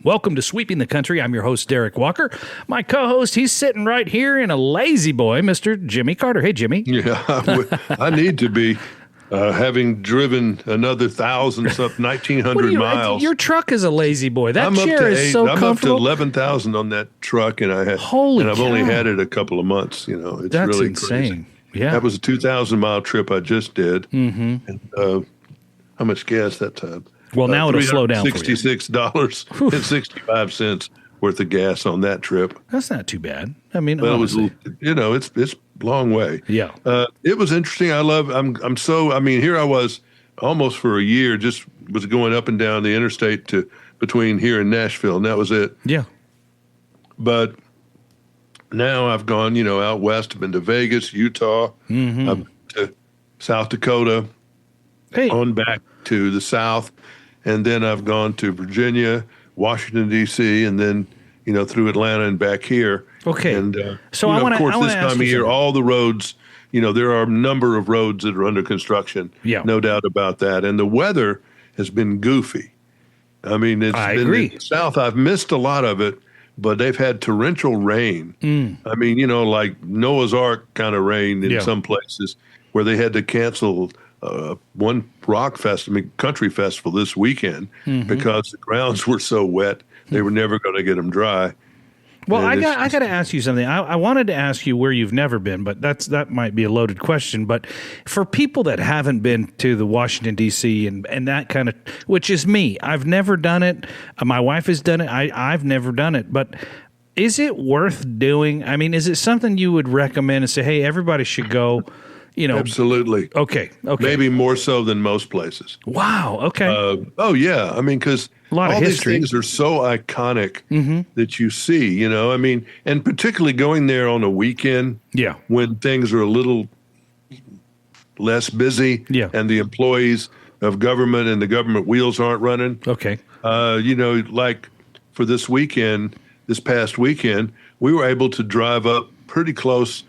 Welcome to Sweeping the Country. I'm your host, Derik Walker. My co-host, he's sitting right here in a lazy boy, Mr. Jimmy Carter. Hey, Jimmy. Yeah, I need to be having driven another 1,900 miles. Your truck is a lazy boy. That I'm chair is so comfortable. I'm up to 11,000 on that truck, and I've only had it a couple of months. You know, it's That's really insane. Crazy. Yeah, that was a 2,000-mile trip I just did. Mm-hmm. And how much gas that time? Well, now it'll slow down for you. $66.65 worth of gas on that trip. That's not too bad. I mean, well, it's a long way. Yeah. It was interesting. here I was almost for a year, just was going up and down the interstate between here and Nashville, and that was it. Yeah. But now I've gone, out west. I've been to Vegas, Utah, Mm-hmm. I've been to South Dakota, on back to the south. And then I've gone to Virginia, Washington, D.C., and then, through Atlanta and back here. Okay. And, so of course, this time of year, all the roads, there are a number of roads that are under construction. Yeah. No doubt about that. And the weather has been goofy. I mean, I agree. In the south. I've missed a lot of it, but they've had torrential rain. I mean, like Noah's Ark kind of rain in some places where they had to cancel one country festival this weekend because the grounds were so wet they were never going to get them dry. Well, I got to ask you something. I wanted to ask you where you've never been, but that might be a loaded question. But for people that haven't been to the Washington D.C. and that kind of, which is me, I've never done it. My wife has done it. I've never done it, but. Is it worth doing? I mean, is it something you would recommend and say, hey, everybody should go? Absolutely. Okay. Maybe more so than most places. Wow. Okay. Yeah. I mean, because all these things are so iconic that you see, I mean, and particularly going there on a weekend when things are a little less busy and the employees of government and the government wheels aren't running. Okay. Like for this past weekend, we were able to drive up pretty close,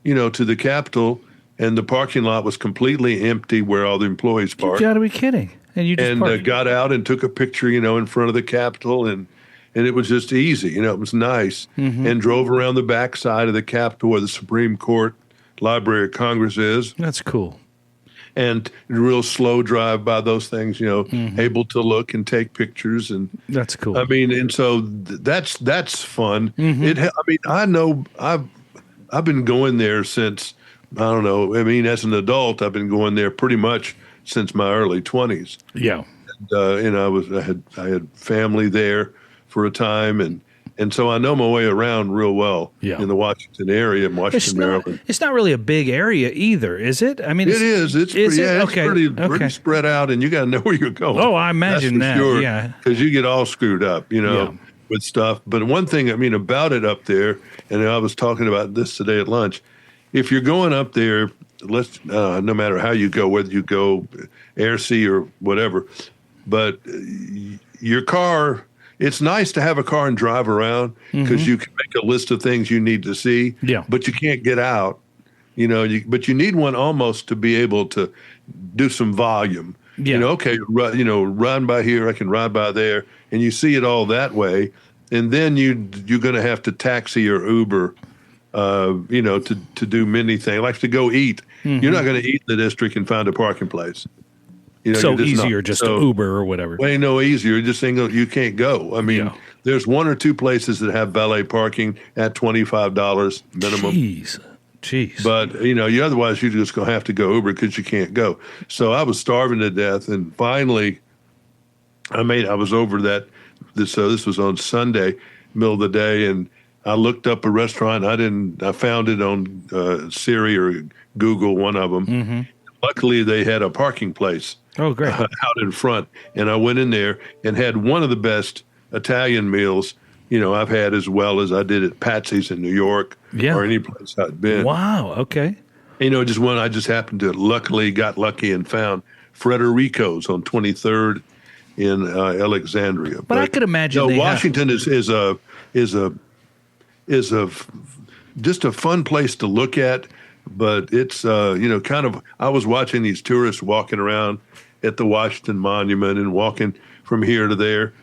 to the Capitol. And the parking lot was completely empty where all the employees parked. You got to be kidding. And you just got out and took a picture, in front of the Capitol. And it was just easy. It was nice. And drove around the backside of the Capitol where the Supreme Court Library of Congress is. That's cool. And a real slow drive by those things, able to look and take pictures. And that's cool. I mean, and so that's fun. I know I've been going there since, I don't know. I mean, as an adult, I've been going there pretty much since my early 20s. Yeah. And, I had family there for a time, and so I know my way around real well in the Washington area, in Washington, Maryland. It's not really a big area either, is it? I mean, it is. It's pretty spread out, and you got to know where you're going. Oh, I imagine that. Sure, yeah, because you get all screwed up, with stuff. But one thing, about it up there, and I was talking about this today at lunch. If you're going up there, no matter how you go, whether you go air, sea, or whatever, but your car, it's nice to have a car and drive around because you can make a list of things you need to see, but you can't get out, but you need one almost to be able to do some volume. Run by here, I can ride by there, and you see it all that way. And then you're going to have to taxi or Uber, to do many things, like to go eat. You're not going to eat in the district and find a parking place. So easier just to Uber or whatever. Way no easier. Just saying you can't go. I mean, there's one or two places that have valet parking at $25 minimum. Jeez. But, otherwise you're just going to have to go Uber because you can't go. So I was starving to death, and finally I was over this was on Sunday, middle of the day, and I looked up a restaurant. I found it on Siri or Google, one of them. Luckily, they had a parking place out in front. And I went in there and had one of the best Italian meals, I've had, as well as I did at Patsy's in New York or any place I'd been. Wow. Okay. Just one I just happened to got lucky and found Frederico's on 23rd in Alexandria. But I could imagine Washington is just a fun place to look at, but it's kind of. I was watching these tourists walking around at the Washington Monument and walking from here to there,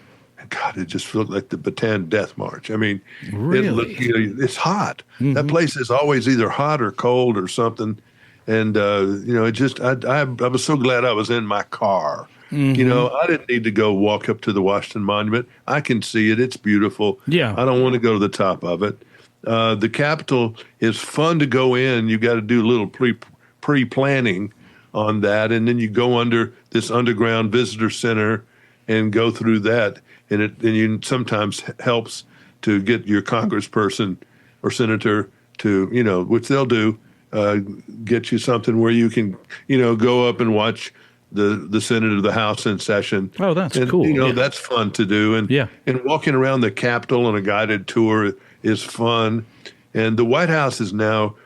God, it just looked like the Bataan Death March. I mean, really, it's hot. That place is always either hot or cold or something. And, it just, I was so glad I was in my car. I didn't need to go walk up to the Washington Monument. I can see it. It's beautiful. Yeah. I don't want to go to the top of it. The Capitol is fun to go in. You got to do a little pre-planning on that. And then you go under this underground visitor center and go through that. And you sometimes helps to get your congressperson or senator to, which they'll do, get you something where you can, go up and watch the Senate or the House in session. Oh, that's cool. That's fun to do. And walking around the Capitol on a guided tour is fun. And the White House is now,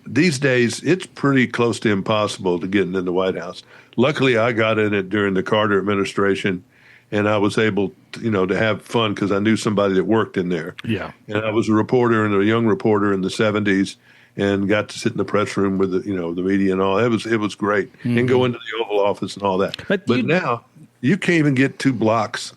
these days, it's pretty close to impossible to get in the White House. Luckily, I got in it during the Carter administration. And I was able to have fun because I knew somebody that worked in there. Yeah. And I was a reporter and a young reporter in the 70s and got to sit in the press room with the media and all. It was great. And go into the Oval Office and all that. But now you can't even get 2 blocks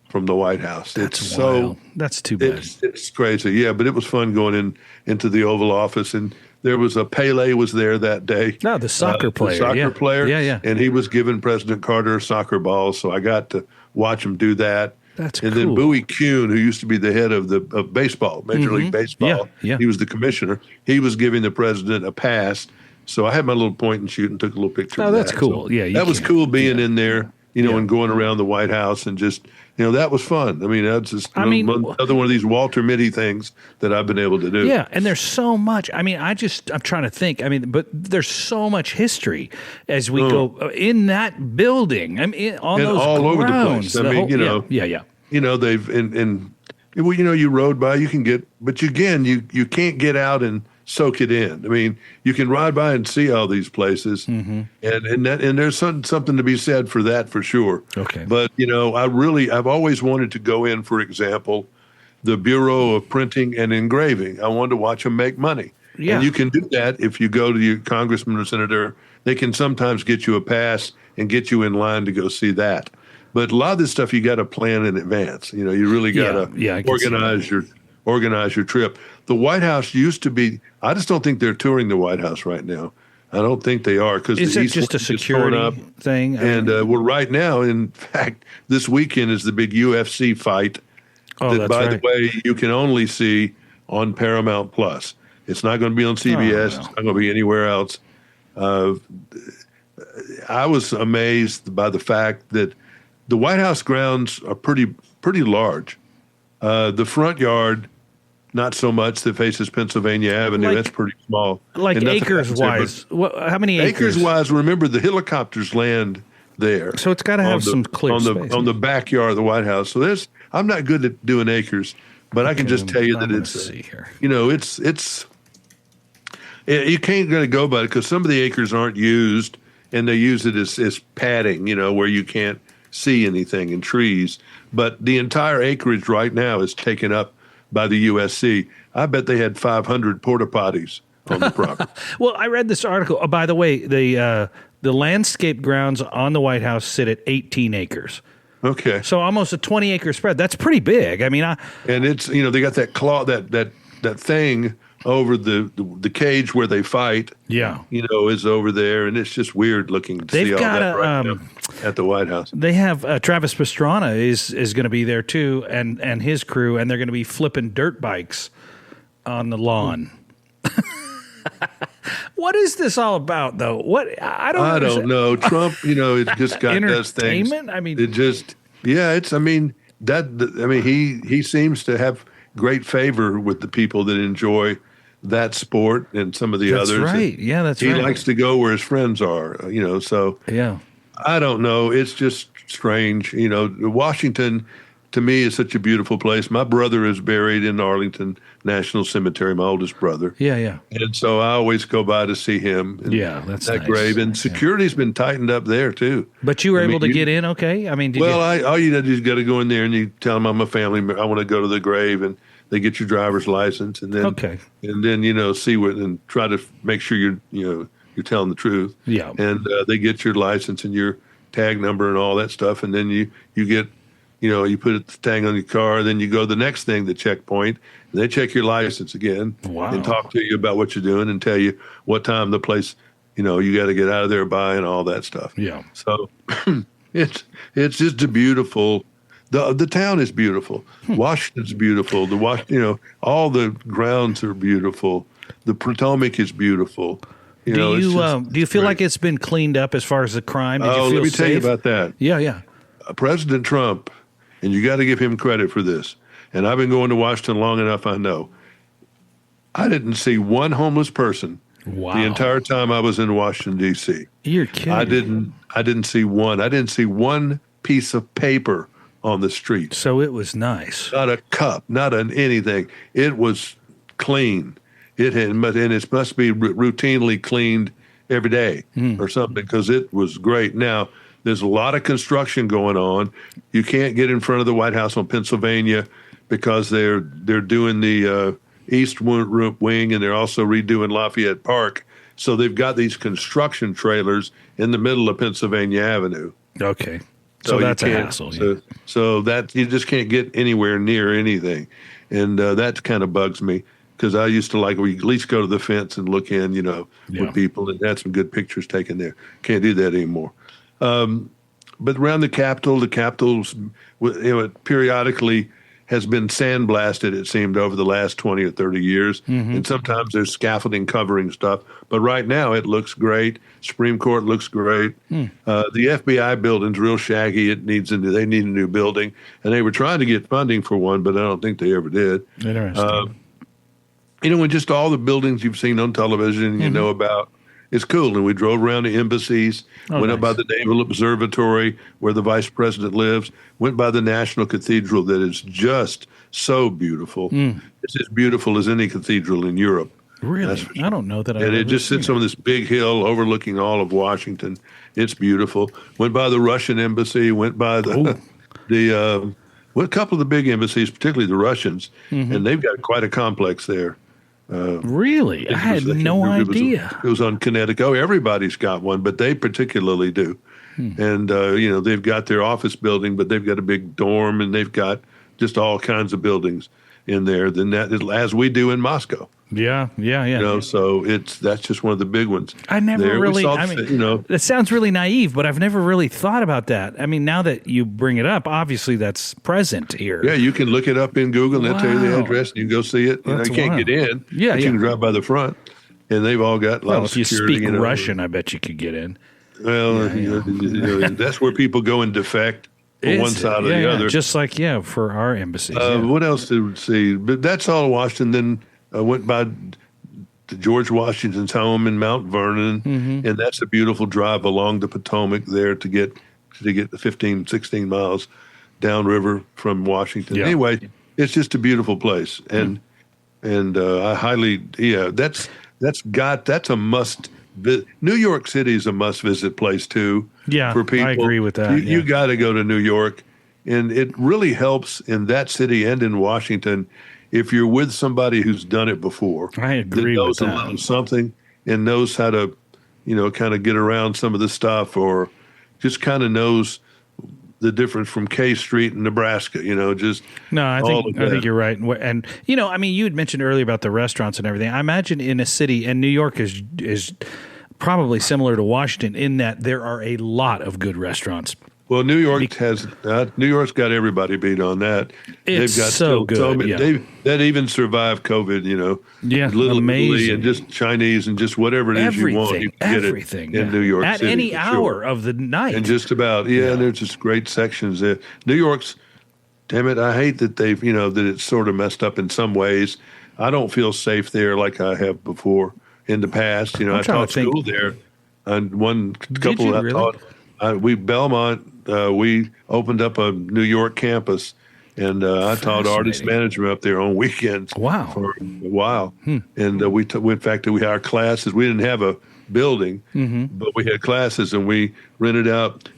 from the White House. That's wild. That's too bad. It's crazy. Yeah, but it was fun going into the Oval Office, and there was Pele was there that day. No, the soccer player. The soccer player. Yeah. And he was giving President Carter a soccer ball, so I got to watch him do that. That's and cool. then Bowie Kuhn, who used to be the head of baseball, Major League Baseball, he was the commissioner. He was giving the president a pass. So I had my little point and shoot and took a little picture of that. Oh, that's cool. So yeah, that was cool being in there, and going around the White House and just, that was fun. I mean, that's just another one of these Walter Mitty things that I've been able to do. Yeah, and there's so much. I mean, I'm trying to think. I mean, but there's so much history as we go in that building. I mean, on those all grounds, over the place. I mean, yeah. They've you rode by, you can get, but again, you can't get out and soak it in. I mean, you can ride by and see all these places, and there's something to be said for that for sure. Okay, but I've always wanted to go in, for example, the Bureau of Printing and Engraving. I wanted to watch them make money. Yeah, and you can do that if you go to your congressman or senator. They can sometimes get you a pass and get you in line to go see that. But a lot of this stuff you got to plan in advance. You really got to organize your trip. The White House used to be. I just don't think they're touring the White House right now. I don't think they are because is it just a security thing? Well, right now, in fact, this weekend is the big UFC fight. Oh, that, by the way, you can only see on Paramount Plus. It's not going to be on CBS. It's not going to be anywhere else. I was amazed by the fact that the White House grounds are pretty large. The front yard, not so much, that faces Pennsylvania Avenue. That's pretty small. Like acres-wise. How many acres? Acres-wise, remember, the helicopters land there. So it's got to have some clear space. On the backyard of the White House. So I'm not good at doing acres, but I can just tell you that it's, you can't really go by it because some of the acres aren't used, and they use it as padding, where you can't see anything in trees. But the entire acreage right now is taken up by the USC. I bet they had 500 porta potties on the property. Well, I read this article. Oh, by the way, the landscape grounds on the White House sit at 18 acres. Okay. So almost a 20-acre spread. That's pretty big. I mean, and it's they got that claw that thing over the cage where they fight. Yeah. Is over there, and it's just weird looking to see all that right now at the White House. They have Travis Pastrana is going to be there too, and his crew, and they're going to be flipping dirt bikes on the lawn. What is this all about, though? I don't know. Trump, it just got does things. Entertainment. I mean, it just it's. I mean he seems to have great favor with the people that enjoy that sport and some of the others. That's right. Yeah, that's right. He likes to go where his friends are, so. Yeah. I don't know. It's just strange. Washington, to me, is such a beautiful place. My brother is buried in Arlington National Cemetery, my oldest brother. Yeah. And so I always go by to see him. That's that nice. grave. And security's been tightened up there, too. But you were able to get in okay? I mean, all you got to go in there and you tell them I'm a family member. I want to go to the grave, and they get your driver's license, and then see what and try to make sure you're telling the truth. Yeah. And they get your license and your tag number and all that stuff, and then you get you put the tag on your car, then you go the next thing, the checkpoint, and they check your license again and talk to you about what you're doing and tell you what time the place, you got to get out of there by and all that stuff. Yeah. So it's just a beautiful. The town is beautiful. Washington's beautiful. All the grounds are beautiful. The Potomac is beautiful. Do you feel like it's been cleaned up as far as the crime? Let me tell you about that. Yeah. President Trump, and you got to give him credit for this. And I've been going to Washington long enough, I know. I didn't see one homeless person the entire time I was in Washington, D.C. You're kidding. I didn't see one. I didn't see one piece of paper on the street. So it was nice. Not a cup, not an anything. It was clean. It must be routinely cleaned every day or something, because it was great. Now, there's a lot of construction going on. You can't get in front of the White House on Pennsylvania because they're doing the East Wing, and they're also redoing Lafayette Park. So they've got these construction trailers in the middle of Pennsylvania Avenue. Okay. So that's a hassle. So that you just can't get anywhere near anything. And that kind of bugs me, because I used to at least go to the fence and look in, with people, and had some good pictures taken there. Can't do that anymore. But around the Capitol's periodically has been sandblasted, it seemed, over the last 20 or 30 years. And sometimes there's scaffolding covering stuff. But right now it looks great. Supreme Court looks great. The FBI building's real shaggy. They need a new building. And they were trying to get funding for one, but I don't think they ever did. Interesting. And just all the buildings you've seen on television, you know about. It's cool. And we drove around the embassies, went up by the Naval Observatory where the vice president lives, went by the National Cathedral that is just so beautiful. It's as beautiful as any cathedral in Europe. Really? Sure. I don't know that I've And it ever just sits on this big hill overlooking all of Washington. It's beautiful. Went by the Russian embassy, went by a couple of the big embassies, particularly the Russians, and they've got quite a complex there. Really? I had no idea. It was on Connecticut. Oh, everybody's got one, but they particularly do. And, they've got their office building, but they've got a big dorm, and they've got just all kinds of buildings in there, as we do in Moscow. Yeah. So that's just one of the big ones. I never really, that sounds really naive, but I've never really thought about that. I mean, now that you bring it up, obviously that's present here. Yeah, you can look it up in Google, and they'll tell you the address, and you can go see it. You can't get in. Yeah, but you can drive by the front, and they've all got a lot of security. If you speak Russian, I bet you could get in. Well, that's where people go and defect from one side or the other. Just like, for our embassies. What else did we see? But that's all Washington. Then I went by to George Washington's home in Mount Vernon, and that's a beautiful drive along the Potomac there to get the 15, 16 miles downriver from Washington. Yeah. Anyway, it's just a beautiful place, and I highly that's a must. New York City is a must visit place too. Yeah, for people. I agree with that. You got to go to New York, and it really helps in that city and in Washington if you're with somebody who's done it before. I agree with that. Knows a little something and knows how to, kind of get around some of the stuff, or just kind of knows the difference from K Street in Nebraska, I think you're right. And, you had mentioned earlier about the restaurants and everything. I imagine in a city, and New York is probably similar to Washington in that there are a lot of good restaurants. Well, New York's got everybody beat on that. It's They've got so good. That even survived COVID, Little amazing. And just Chinese and just whatever it is you want, you can get it in New York at City. At any hour of the night. And just about, and there's just great sections there. New York's, damn it, I hate that they've, that it's sort of messed up in some ways. I don't feel safe there like I have before in the past. I taught school there. And one couple I taught, Belmont, we opened up a New York campus, and I taught artist management up there on weekends. Wow. For a while. And in fact, we had our classes. We didn't have a building, but we had classes, and we rented out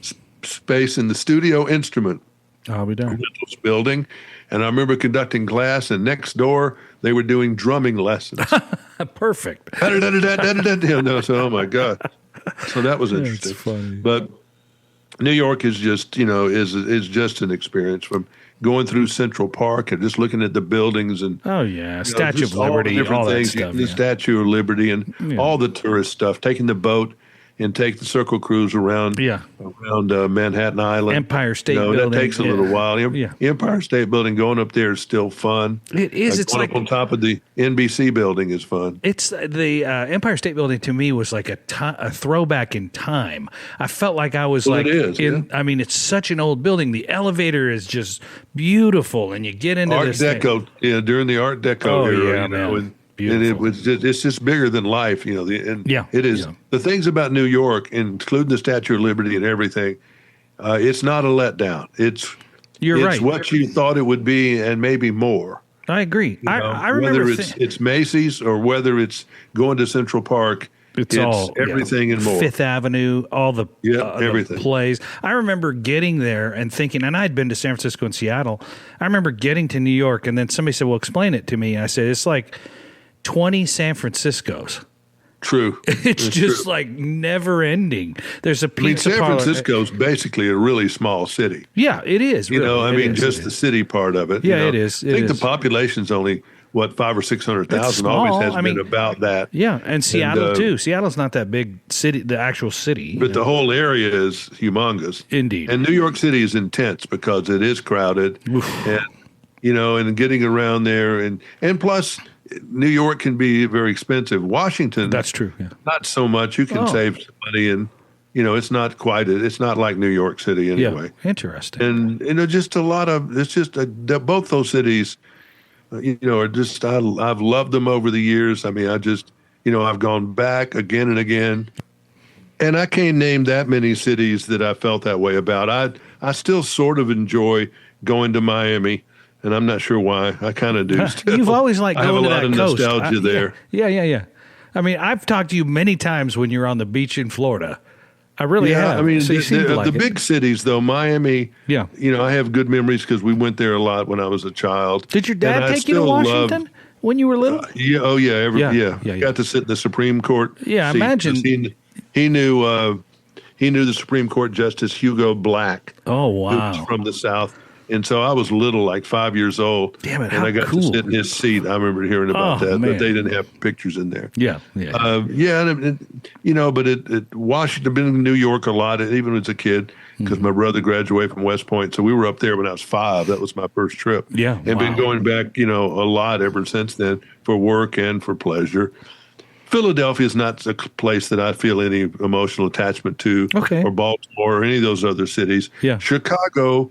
space in the Studio Instrument building. And I remember conducting class, and next door they were doing drumming lessons. Perfect. So, oh my God. So that was interesting. That's funny. But New York is just, is just an experience from going through Central Park and just looking at the buildings and Statue of Liberty, all that stuff. The Statue of Liberty and all the tourist stuff. Taking the boat and take the circle cruise around Manhattan Island. Empire State Building. That takes a little while. Empire State Building, going up there is still fun. It is. It's going up on top of the NBC building is fun. It's the Empire State Building to me was like a throwback in time. I felt like I was I mean, it's such an old building. The elevator is just beautiful, and you get into Art Deco. Yeah, during the Art Deco era, man. And it's just bigger than life, it is. Yeah. The things about New York, including the Statue of Liberty and everything, it's not a letdown. It's what you thought it would be and maybe more. I agree. I remember whether it's Macy's or whether it's going to Central Park. It's all everything and more. Fifth Avenue, all the everything. The plays. I remember getting there and thinking, and I'd been to San Francisco and Seattle. I remember getting to New York, and then somebody said, "Well, explain it to me." And I said, "It's like 20 San Franciscos." True. It's just true. Like never ending. There's a pizza San Francisco's basically a really small city. Yeah, it is. Really. Just the city part of it. Yeah, it is. I think the population's only, 500,000 or 600,000. Always has been about that. Yeah, and Seattle too. Seattle's not that big city, the actual city. But the whole area is humongous. Indeed. And New York City is intense because it is crowded. And, and getting around there. And plus, New York can be very expensive. Washington, that's true. Yeah. Not so much. You can save some money, and it's not it's not like New York City anyway. Yeah, interesting. And just a lot of it's just both those cities, are just I've loved them over the years. I mean, I've gone back again and again, and I can't name that many cities that I felt that way about. I still sort of enjoy going to Miami. And I'm not sure why. I kind of do. Still. You've always liked going to that coast. I have a lot of nostalgia there. Yeah. I mean, I've talked to you many times when you're on the beach in Florida. I really have. I mean, the big cities, though, Miami, I have good memories because we went there a lot when I was a child. Did your dad take you to Washington when you were little? Got to sit in the Supreme Court. Yeah, I imagine. He knew the Supreme Court Justice Hugo Black. Oh, wow. Who was from the South. And so I was little, like 5 years old. Damn it, and I got to sit in his seat. I remember hearing about that, man. But they didn't have pictures in there. Yeah. But Washington, been in New York a lot, even as a kid, because my brother graduated from West Point. So we were up there when I was 5. That was my first trip. Yeah. And been going back, a lot ever since then for work and for pleasure. Philadelphia is not a place that I feel any emotional attachment to, or Baltimore or any of those other cities. Yeah. Chicago,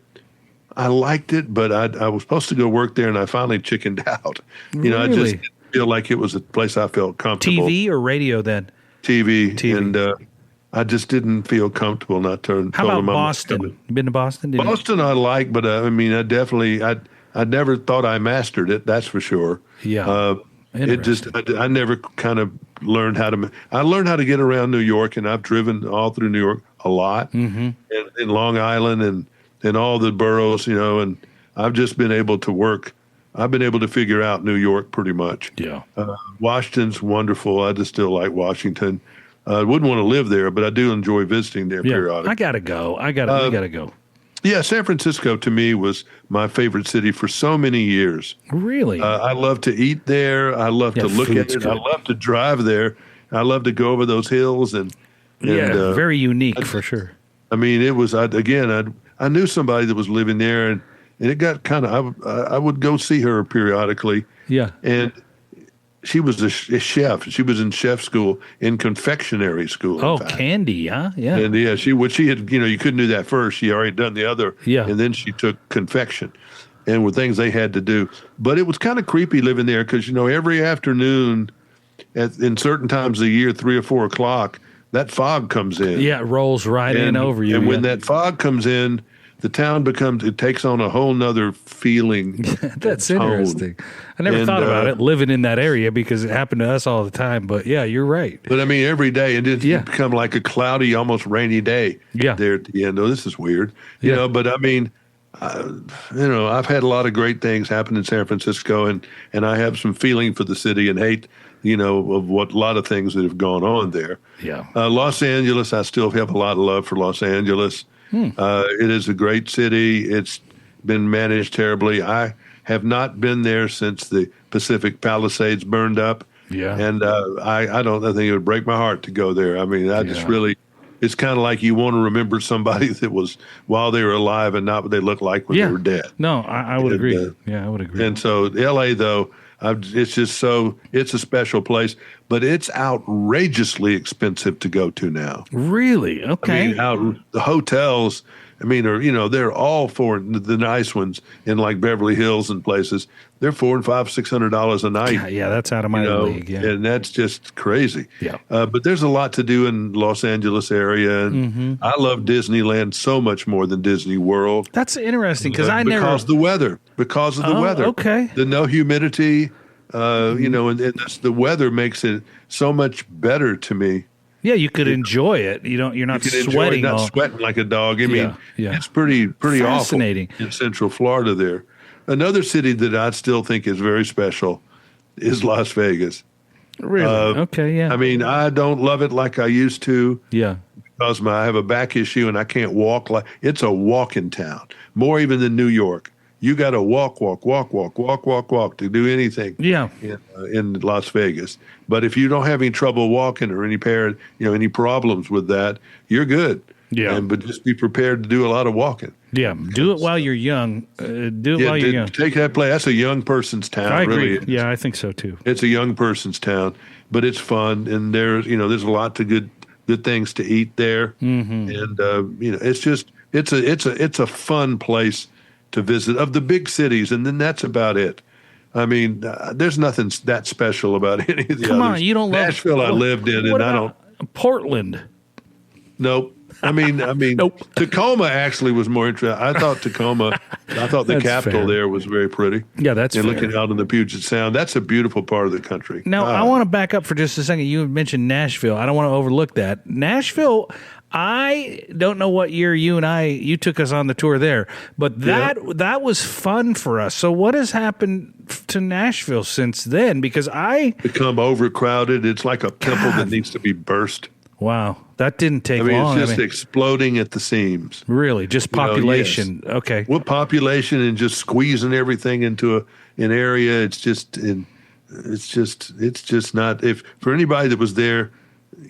I liked it, but I was supposed to go work there, and I finally chickened out. Really? I just didn't feel like it was a place I felt comfortable. TV or radio then? TV. And I just didn't feel comfortable not turning. How about Boston? You been to Boston? Boston I like, but I never thought I mastered it, that's for sure. Yeah. I never kind of learned how to get around New York, and I've driven all through New York a lot, and in Long Island and all the boroughs, and I've just been able to work. I've been able to figure out New York pretty much. Yeah. Washington's wonderful. I just still like Washington. I wouldn't want to live there, but I do enjoy visiting there periodically. I got to go. I got to go. Yeah, San Francisco to me was my favorite city for so many years. Really? I love to eat there. I love to look at it. Good. I love to drive there. I love to go over those hills. And very unique for sure. I mean, it was, I knew somebody that was living there, and it got kind of, I would go see her periodically. Yeah. And she was a chef. She was in chef school, in confectionery school. Oh, candy, huh? Yeah. And she had, you couldn't do that first. She already done the other. Yeah. And then she took confection, and with things they had to do. But it was kind of creepy living there because, every afternoon in certain times of the year, 3 or 4 o'clock, that fog comes in. Yeah, it rolls right in over you. And when that fog comes in, the town takes on a whole nother feeling. That's interesting. I never thought about it living in that area because it happened to us all the time. But yeah, you're right. But I mean, every day it did become like a cloudy, almost rainy day. Yeah. There at the end. Oh, this is weird. You know, but I mean, I've had a lot of great things happen in San Francisco, and I have some feeling for the city and hate, of what a lot of things that have gone on there. Yeah. Los Angeles, I still have a lot of love for Los Angeles. It is a great city. It's been managed terribly. I have not been there since the Pacific Palisades burned up. Yeah. And I think it would break my heart to go there. I mean, I just really, it's kind of like you want to remember somebody that was while they were alive and not what they looked like when they were dead. No, I would agree. I would agree. And so LA, though, it's just it's a special place, but it's outrageously expensive to go to now. Really? Okay. I mean, the hotels, they're all for the nice ones in like Beverly Hills and places. They're $400 and $600 a night. Yeah, that's out of my league. Yeah. And that's just crazy. Yeah. But there's a lot to do in Los Angeles area, and I love Disneyland so much more than Disney World. That's interesting because because of the weather. Okay. The no humidity, and the weather makes it so much better to me. Yeah, you could enjoy it. You're not sweating. Not sweating like a dog. I mean, it's pretty fascinating awful in Central Florida there. Another city that I still think is very special is Las Vegas. Really? Okay, yeah. I mean, I don't love it like I used to. Yeah. Because I have a back issue and I can't walk. It's a walking town, more even than New York. You got to walk to do anything. Yeah. In Las Vegas. But if you don't have any trouble walking or any problems with that, you're good. Yeah. But just be prepared to do a lot of walking. Yeah. Do it while you're young. While you're young. Take that play. That's a young person's town. I agree. Really. Yeah, I think so too. It's a young person's town, but it's fun, and there's a lot to good things to eat there, and it's a fun place to visit of the big cities, and then that's about it. I mean, there's nothing that special about any of the others. Come on, you don't love Nashville. I lived in, and I don't. Portland. Nope. I mean, Nope. Tacoma actually was more interesting. I thought the capital there was very pretty. Yeah, that's fair. Looking out on the Puget Sound, that's a beautiful part of the country. Now, I want to back up for just a second. You mentioned Nashville. I don't want to overlook that. Nashville, I don't know what year you took us on the tour there, but that was fun for us. So what has happened to Nashville since then? Because become overcrowded. It's like a pimple that needs to be burst. Wow, that didn't take long. It's just exploding at the seams. Really, just population. Yes. Okay. Well, population and just squeezing everything into an area. It's just not. If for anybody that was there,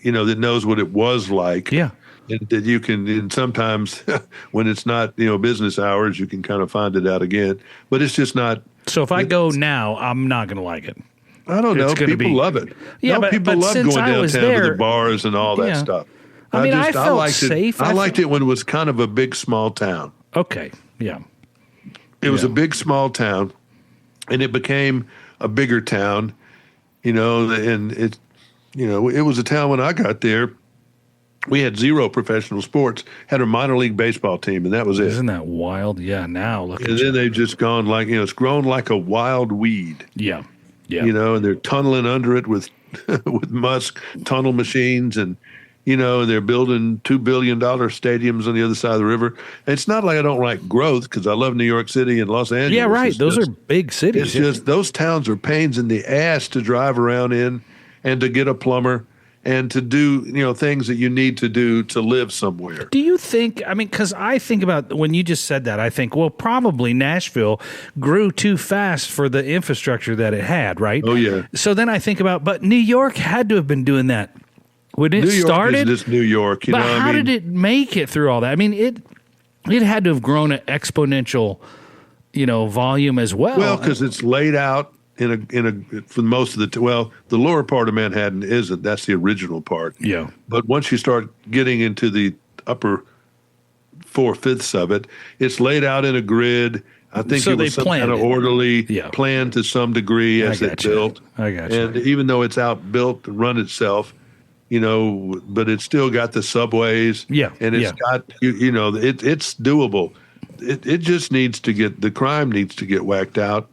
that knows what it was like. Yeah. And that you can, and sometimes when it's not, business hours, you can kind of find it out again. But it's just not. So if I go now, I'm not going to like it. I don't know. People love it. Yeah, but people love since going downtown to the bars and all that stuff. I felt safe. I liked it when it was kind of a big, small town. Okay. Yeah. It was a big, small town, and it became a bigger town, and it was a town when I got there. We had zero professional sports, had a minor league baseball team, and that was it. Isn't that wild? Yeah, now look at it. And then they've just gone it's grown like a wild weed. Yeah. Yeah. And they're tunneling under it with Musk tunnel machines, and they're building $2 billion stadiums on the other side of the river. And it's not like I don't like growth, because I love New York City and Los Angeles. Yeah, right. Those are big cities. It's just those towns are pains in the ass to drive around in, and to get a plumber, and to do, things that you need to do to live somewhere. Do you think, because I think about, when you just said that, I think, well, probably Nashville grew too fast for the infrastructure that it had, right? Oh, yeah. So then I think about, but New York had to have been doing that when it started. New York is just New York. But how did it make it through all that? I mean, it had to have grown at exponential, volume as well. Well, because it's laid out for most of the lower part of Manhattan isn't. That's the original part. Yeah. But once you start getting into the upper 4/5 of it, it's laid out in a grid. I think it was some kind of orderly plan to some degree as it built. I got you. And even though it's outbuilt to run itself, but it's still got the subways. Yeah. And it's got it's doable. It just needs to get, the crime needs to get whacked out.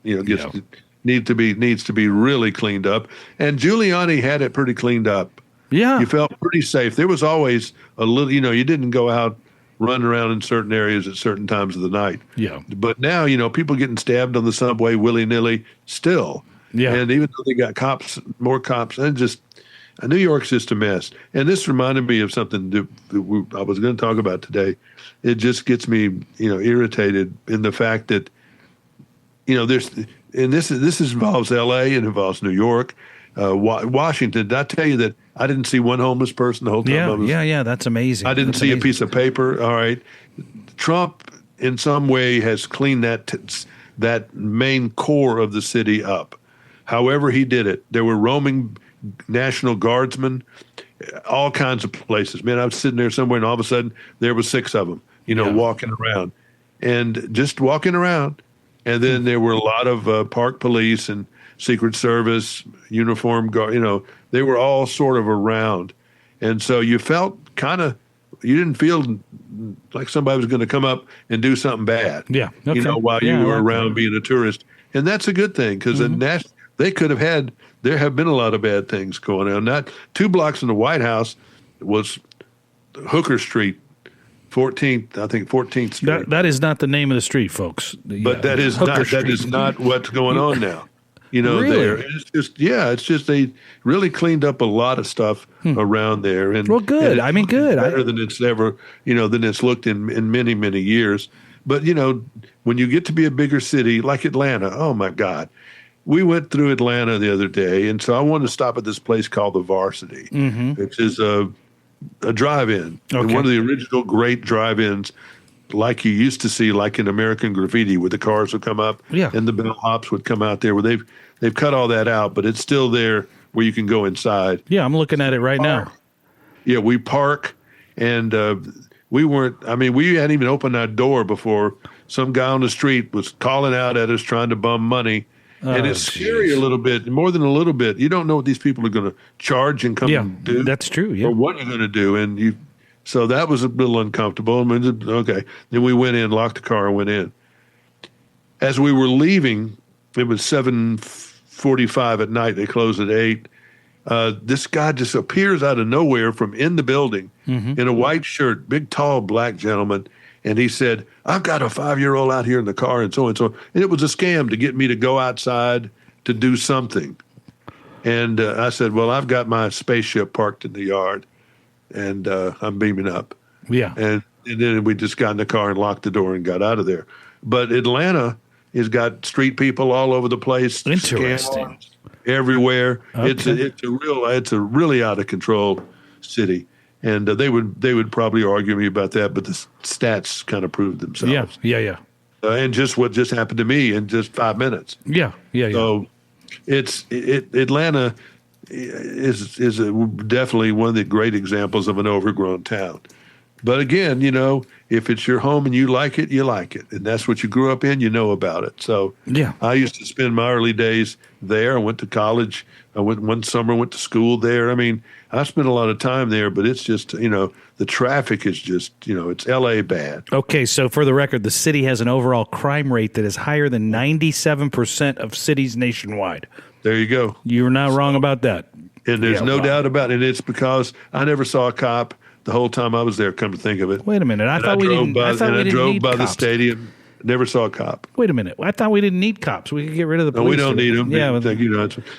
Needs to be really cleaned up. And Giuliani had it pretty cleaned up. Yeah. You felt pretty safe. There was always a little, you didn't go out running around in certain areas at certain times of the night. Yeah. But now, people getting stabbed on the subway willy-nilly still. Yeah. And even though they got more cops, and New York's just a mess. And this reminded me of something that I was going to talk about today. It just gets me, irritated in the fact that, this involves L.A. and involves New York, Washington. Did I tell you that I didn't see one homeless person the whole time? Yeah. That's amazing. I didn't see a piece of paper. All right. Trump, in some way, has cleaned that main core of the city up. However he did it, there were roaming National Guardsmen, all kinds of places. Man, I was sitting there somewhere, and all of a sudden, there were 6 of them, walking around. And just walking around. And then there were a lot of park police and Secret Service, uniformed guard, they were all sort of around. And so you felt you didn't feel like somebody was going to come up and do something bad. Yeah. Okay. While you were around being a tourist. And that's a good thing because they could have there have been a lot of bad things going on. Not 2 blocks from the White House was Hooker Street. 14th Street. That is not the name of the street, folks. But that is not what's going on now. Really? There. It's just they really cleaned up a lot of stuff around there. And good. And good. Better than it's ever, than it's looked in many, many years. But, when you get to be a bigger city like Atlanta, oh my God. We went through Atlanta the other day, and so I wanted to stop at this place called the Varsity, which is a drive-in, and one of the original great drive-ins, like you used to see, like in American Graffiti, where the cars would come up and the bellhops would come out there. Where they've cut all that out, but it's still there where you can go inside. Yeah, I'm looking at it right now. Yeah, we park, and we hadn't even opened our door before some guy on the street was calling out at us trying to bum money. And it's scary a little bit, more than a little bit. You don't know what these people are going to charge and come and do. That's true. Yeah. Or what you're going to do. And so that was a little uncomfortable. Okay. Then we went in, locked the car, and went in. As we were leaving, it was 7:45 at night. They closed at 8. This guy just appears out of nowhere from in the building in a white shirt, big, tall, black gentleman. And he said, I've got a 5-year-old out here in the car and so and so. And it was a scam to get me to go outside to do something. And I said, well, I've got my spaceship parked in the yard and I'm beaming up. Yeah. And then we just got in the car and locked the door and got out of there. But Atlanta has got street people all over the place. Interesting. Everywhere. Okay. It's a really out of control city. And they would probably argue me about that, but the stats kind of proved themselves. Yeah. And just what just happened to me in just 5 minutes. Yeah. So Atlanta is definitely one of the great examples of an overgrown town. But again, if it's your home and you like it, and that's what you grew up in, you know about it. So I used to spend my early days there. I went to college. I went one summer, went to school there. I mean, I spent a lot of time there, but it's just, the traffic is just, it's L.A. bad. Okay, so for the record, the city has an overall crime rate that is higher than 97% of cities nationwide. There you go. You're not wrong about that. And there's no doubt about it. It's because I never saw a cop the whole time I was there, come to think of it. Wait a minute. I drove by the stadium. Never saw a cop. Wait a minute. I thought we didn't need cops. We could get rid of the police. No, we don't need them. Yeah.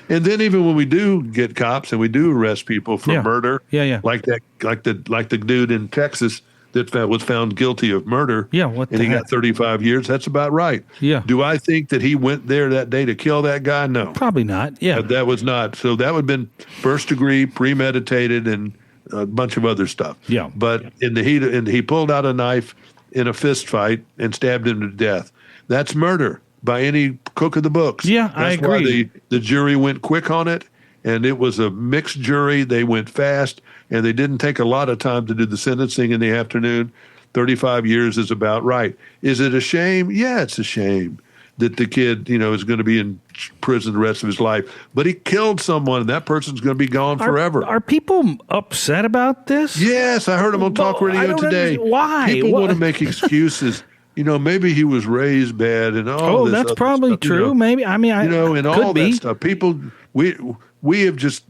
And then even when we do get cops and we do arrest people for murder, like the dude in Texas that was found guilty of murder, and he got 35 years. That's about right. Yeah. Do I think that he went there that day to kill that guy? No. Probably not. Yeah. That was not. So that would have been first degree, premeditated, and a bunch of other stuff. Yeah. But he pulled out a knife in a fist fight and stabbed him to death. That's murder by any cook of the books. Yeah, I agree. Why the jury went quick on it, and it was a mixed jury. They went fast, and they didn't take a lot of time to do the sentencing in the afternoon. 35 years is about right. Is it a shame? Yeah, it's a shame that the kid, is going to be in prison the rest of his life. But he killed someone, and that person's going to be gone forever. Are people upset about this? Yes, I heard him on talk radio today. Why? People want to make excuses. Maybe he was raised bad and all this. Oh, that's probably stuff, true. Maybe. I mean, and all that stuff. People, we have just,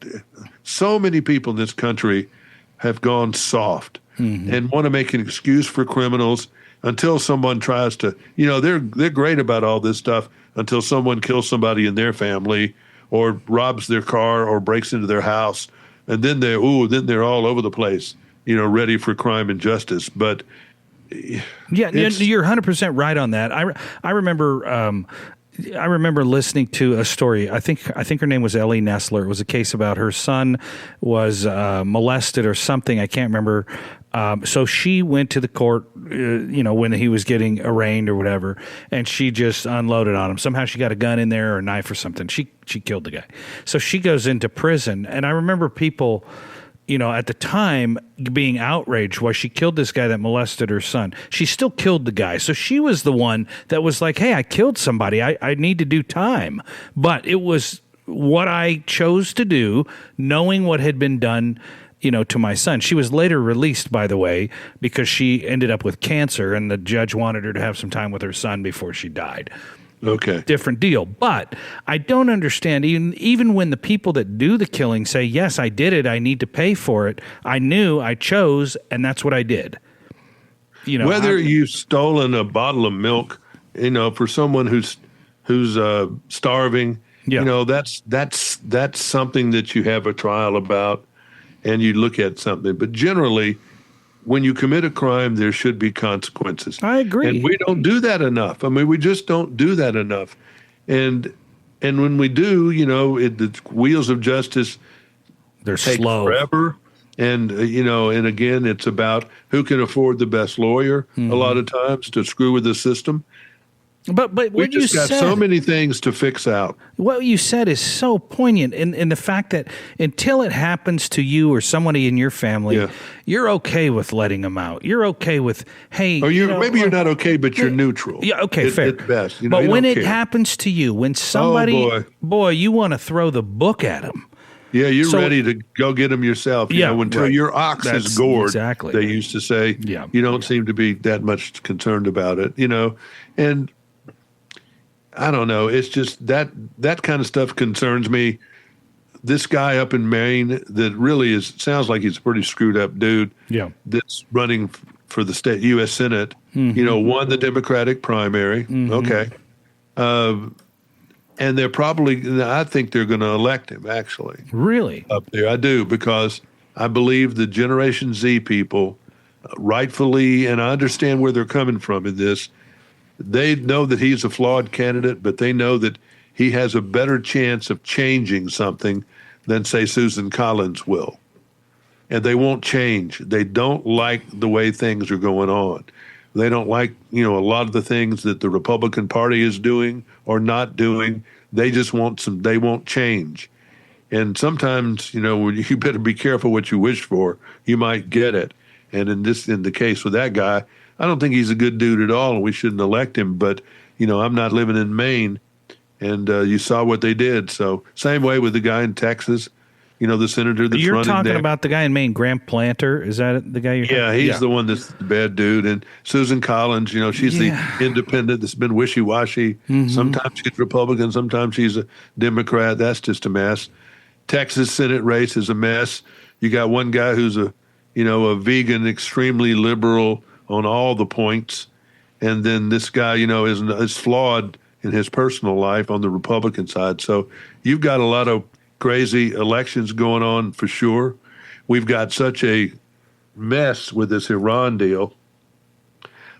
so many people in this country have gone soft and want to make an excuse for criminals until someone tries to, they're great about all this stuff until someone kills somebody in their family or robs their car or breaks into their house and then they're all over the place, ready for crime and justice. But yeah, you're 100% right on that. I remember listening to a story. I think her name was Ellie Nestler. It was a case about her son was molested or something. I can't remember. So she went to the court, when he was getting arraigned or whatever, and she just unloaded on him. Somehow she got a gun in there or a knife or something. She killed the guy. So she goes into prison, and I remember people, at the time being outraged why she killed this guy that molested her son. She still killed the guy. So she was the one that was like, hey, I killed somebody. I need to do time. But it was what I chose to do, knowing what had been done, to my son. She was later released, by the way, because she ended up with cancer, and the judge wanted her to have some time with her son before she died. Okay. Different deal. But I don't understand, even when the people that do the killing say, yes, I did it, I need to pay for it, I knew, I chose, and that's what I did. Whether you've stolen a bottle of milk, for someone who's starving, that's something that you have a trial about and you look at something. But generally, when you commit a crime, there should be consequences. I agree. And we don't do that enough. I mean, we just don't do that enough. And when we do, the wheels of justice, they're take slow. Forever. And, and again, it's about who can afford the best lawyer a lot of times to screw with the system. But we just got so many things to fix out. What you said is so poignant in the fact that until it happens to you or somebody in your family, you're okay with letting them out. You're okay with, hey, or maybe you're not okay, but you're neutral. Yeah, okay, fair. At best, but when it happens to you, when somebody, boy, you want to throw the book at them. Yeah, you're ready to go get them yourself. Until your ox is gored. Exactly. They used to say. Yeah. You don't seem to be that much concerned about it. And I don't know. It's just that kind of stuff concerns me. This guy up in Maine that really sounds like he's a pretty screwed up dude. Yeah. That's running for the state U.S. Senate. Won the Democratic primary. Okay. And I think they're going to elect him, actually. Really? Up there. I do, because I believe the Generation Z people, rightfully, and I understand where they're coming from in this, they know that he's a flawed candidate, but they know that he has a better chance of changing something than, say, Susan Collins will. And they won't change. They don't like the way things are going on. They don't like, a lot of the things that the Republican Party is doing or not doing. They just they won't change. And sometimes, you better be careful what you wish for. You might get it. And in the case with that guy, I don't think he's a good dude at all, and we shouldn't elect him. But, I'm not living in Maine, and you saw what they did. So same way with the guy in Texas, the senator that's running. You're talking about the guy in Maine, Graham Planter. Is that the guy you're talking about? Yeah, he's the one that's the bad dude. And Susan Collins, she's the independent that's been wishy-washy. Sometimes she's Republican, sometimes she's a Democrat. That's just a mess. Texas Senate race is a mess. You got one guy who's a vegan, extremely liberal on all the points. And then this guy, is flawed in his personal life on the Republican side. So you've got a lot of crazy elections going on for sure. We've got such a mess with this Iran deal.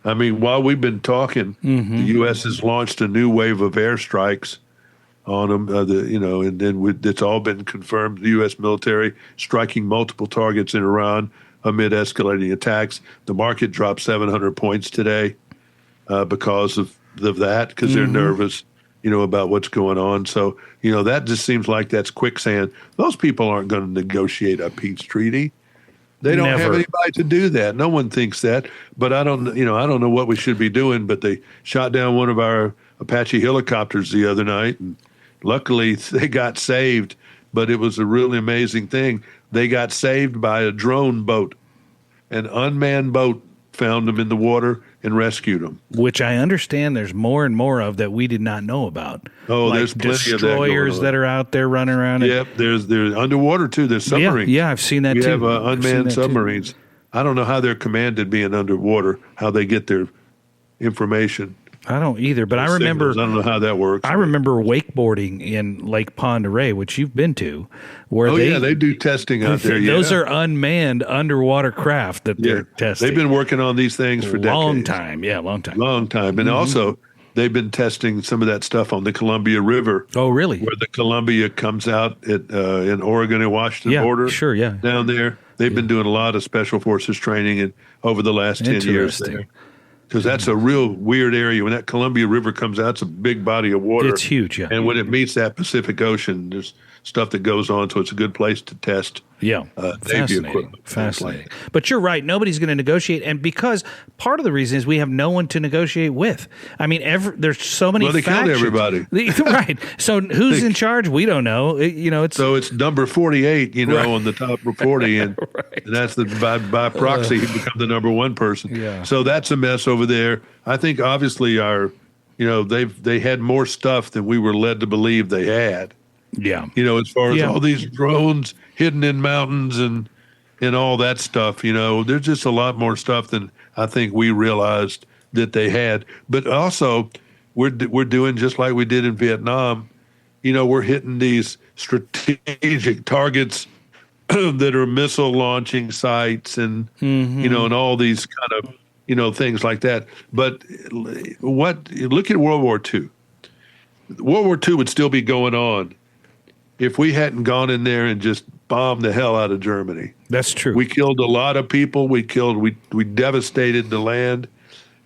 I mean, while we've been talking, the U.S. has launched a new wave of airstrikes on them, and then it's all been confirmed. The U.S. military striking multiple targets in Iran amid escalating attacks. The market dropped 700 points today because of that, because they're nervous, about what's going on. So, that just seems like that's quicksand. Those people aren't going to negotiate a peace treaty. They don't have anybody to do that. No one thinks that. But I don't know what we should be doing. But they shot down one of our Apache helicopters the other night, and luckily they got saved. But it was a really amazing thing. They got saved by a drone boat. An unmanned boat found them in the water and rescued them. Which I understand there's more and more of that we did not know about. Oh, there's plenty of that going on. Destroyers that are out there running around. Yep, there's underwater too. There's submarines. Yeah, I've seen that too. We have unmanned submarines. I don't know how they're commanded being underwater, how they get their information. I don't either, but I remember. I don't know how that works. I remember wakeboarding in Lake Pend Oreille, which you've been to, where they do testing out there. Those are unmanned underwater craft that they're testing. They've been working on these things for decades. Long time. Long time, and also they've been testing some of that stuff on the Columbia River. Oh, really? Where the Columbia comes out in Oregon and Washington border. Sure, down there. They've been doing a lot of special forces training over the last 10 years there. Because that's a real weird area. When that Columbia River comes out, it's a big body of water. It's huge, yeah. And when it meets that Pacific Ocean, there's stuff that goes on, so it's a good place to test. Fascinating. But you're right. Nobody's going to negotiate, and because part of the reason is we have no one to negotiate with. I mean, there's so many. Well, they killed everybody, right? So who's in charge? We don't know. It's number 48. On the top 40, and, and that's by proxy he become the number one person. Yeah. So that's a mess over there. I think obviously they had more stuff than we were led to believe they had. Yeah. As far as all these drones hidden in mountains and all that stuff, there's just a lot more stuff than I think we realized that they had. But also, we're doing just like we did in Vietnam. We're hitting these strategic targets that are missile launching sites and, and all these kind of, things like that. But look at World War II. World War II would still be going on if we hadn't gone in there and just bombed the hell out of Germany. That's true. We killed a lot of people. We devastated the land,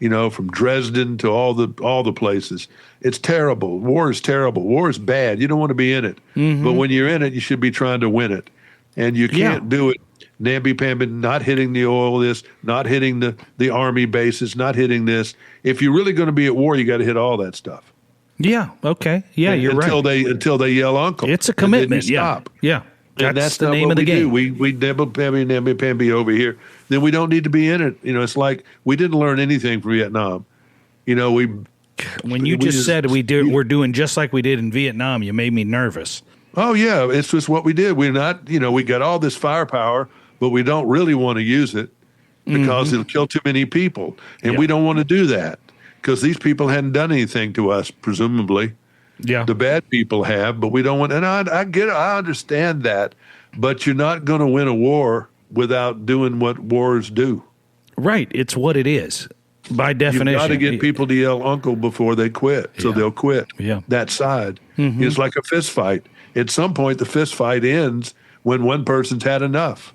from Dresden to all the places. It's terrible. War is terrible. War is bad. You don't want to be in it. But when you're in it, you should be trying to win it. And you can't do it namby-pamby, not hitting the oil list, not hitting the army bases, not hitting this. If you're really going to be at war, you got to hit all that stuff. Yeah. Okay. Yeah, you're right. Until they yell uncle. It's a commitment. Stop. Yeah. That's the name of the game. We namby-pamby over here. Then we don't need to be in it. It's like we didn't learn anything from Vietnam. When you just said we're doing just like we did in Vietnam, you made me nervous. Oh yeah, it's just what we did. We're not, we got all this firepower, but we don't really want to use it because it'll kill too many people, and we don't want to do that. Because these people hadn't done anything to us, presumably. Yeah. The bad people have, but we don't want. And I get it. I understand that. But you're not going to win a war without doing what wars do. Right. It's what it is, by definition. You've got to get people to yell uncle before they quit, so they'll quit that side. It's like a fist fight. At some point, the fist fight ends when one person's had enough.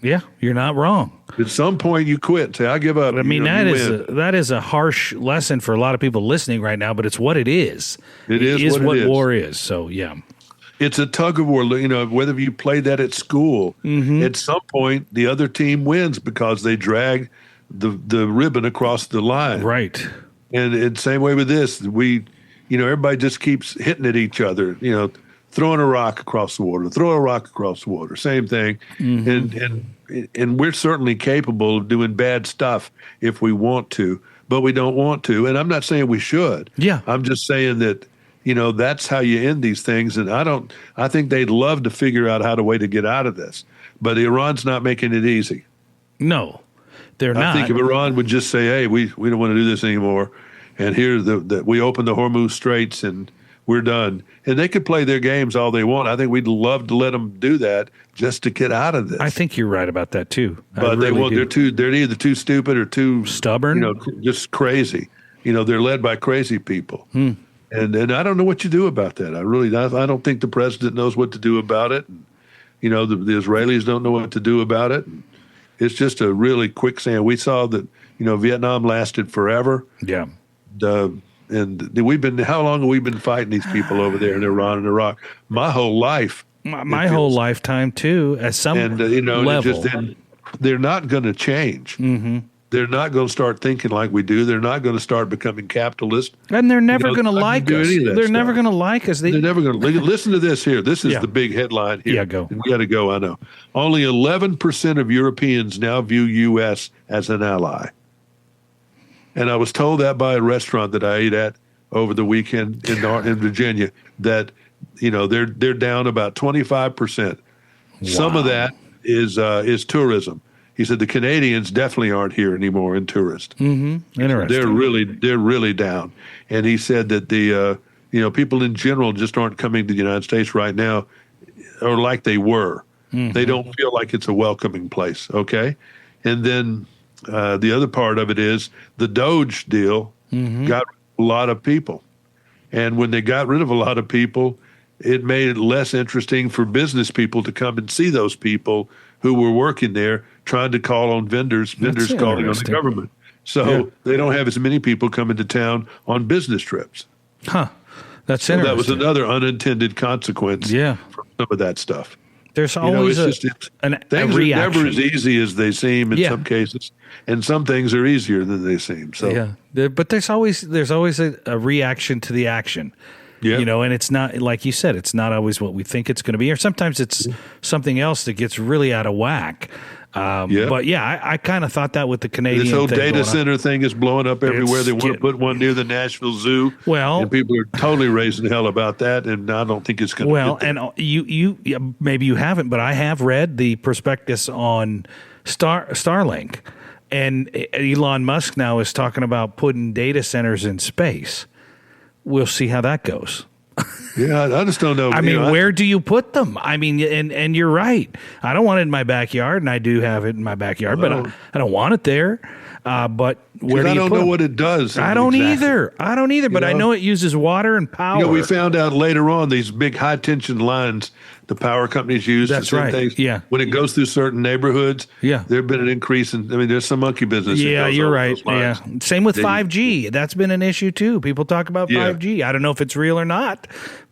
Yeah, you're not wrong. At some point, you quit. Say, I give up. I mean, that is a harsh lesson for a lot of people listening right now, but it's what it is. It is what war is. So, yeah. It's a tug of war. Whether you played that at school, at some point, the other team wins because they drag the ribbon across the line. Right. And same way with this. Everybody just keeps hitting at each other, throwing a rock across the water, same thing. And we're certainly capable of doing bad stuff if we want to, but we don't want to. And I'm not saying we should. Yeah. I'm just saying that, that's how you end these things. And I think they'd love to figure out how to get out of this, but Iran's not making it easy. No, they're not. I think if Iran would just say, hey, we don't want to do this anymore. And here we open the Hormuz Straits and we're done. And they could play their games all they want. I think we'd love to let them do that just to get out of this. I think you're right about that too. But they won't. They're either too stupid or too stubborn. Just crazy. They're led by crazy people. And I don't know what you do about that. I don't think the president knows what to do about it. And, the Israelis don't know what to do about it. And it's just a really quicksand. We saw that Vietnam lasted forever. Yeah. And how long have we been fighting these people over there in Iran and Iraq? My whole life. My whole lifetime too, at some level. They're not going to change. They're not going to start thinking like we do. They're not going to start becoming capitalist. And they're never going to like us. They're never going to like us. They're never going to. Listen to this here. This is the big headline here. Yeah, go. We got to go, I know. Only 11% of Europeans now view U.S. as an ally. And I was told that by a restaurant that I ate at over the weekend in Virginia that, they're down about 25%. Wow. Some of that is tourism. he said the Canadians definitely aren't here anymore in tourist. Mm-hmm. Interesting. They're really down. And he said that the people in general just aren't coming to the United States right now, or like they were. Mm-hmm. They don't feel like it's a welcoming place. Okay, and then the other part of it is the Doge deal got a lot of people, and when they got rid of a lot of people, it made it less interesting for business people to come and see those people who were working there, trying to call on vendors calling on the government. So they don't have as many people coming to town on business trips. Huh. That's interesting. That was another unintended consequence from some of that stuff. There's always things a reaction. are never as easy as they seem in some cases, and some things are easier than they seem. So but there's always a reaction to the action. Yeah. And it's not, like you said, it's not always what we think it's going to be, or sometimes it's something else that gets really out of whack. But I kind of thought that with the Canadian this whole thing data center thing is blowing up everywhere. They want to put one near the Nashville Zoo. Well, and people are totally raising hell about that, and I don't think it's going to. Well, and you maybe you haven't, but I have read the prospectus on Starlink, and Elon Musk now is talking about putting data centers in space. We'll see how that goes. Yeah, I just don't know. I mean, where do you put them? I mean, and you're right. I don't want it in my backyard, and I do have it in my backyard, but I don't want it there. But where do you put them? I don't know what it does. I don't either. But I know it uses water and power. We found out later on these big high tension lines the power companies use to send things. Yeah. When it goes through certain neighborhoods, there's been an increase in. I mean, there's some monkey business. Yeah, you're right. Yeah. Same with 5G. That's been an issue too. People talk about 5G. I don't know if it's real or not.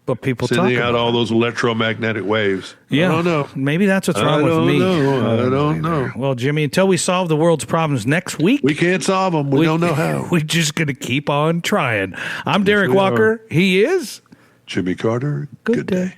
But people sending talk out all those electromagnetic waves. Yeah. I don't know. Maybe that's what's wrong with me. I don't know. Well, Jimmy, until we solve the world's problems next week, we can't solve them. We don't know how. We're just going to keep on trying. I'm Derik Walker. He is Jimmy Carter. Good day.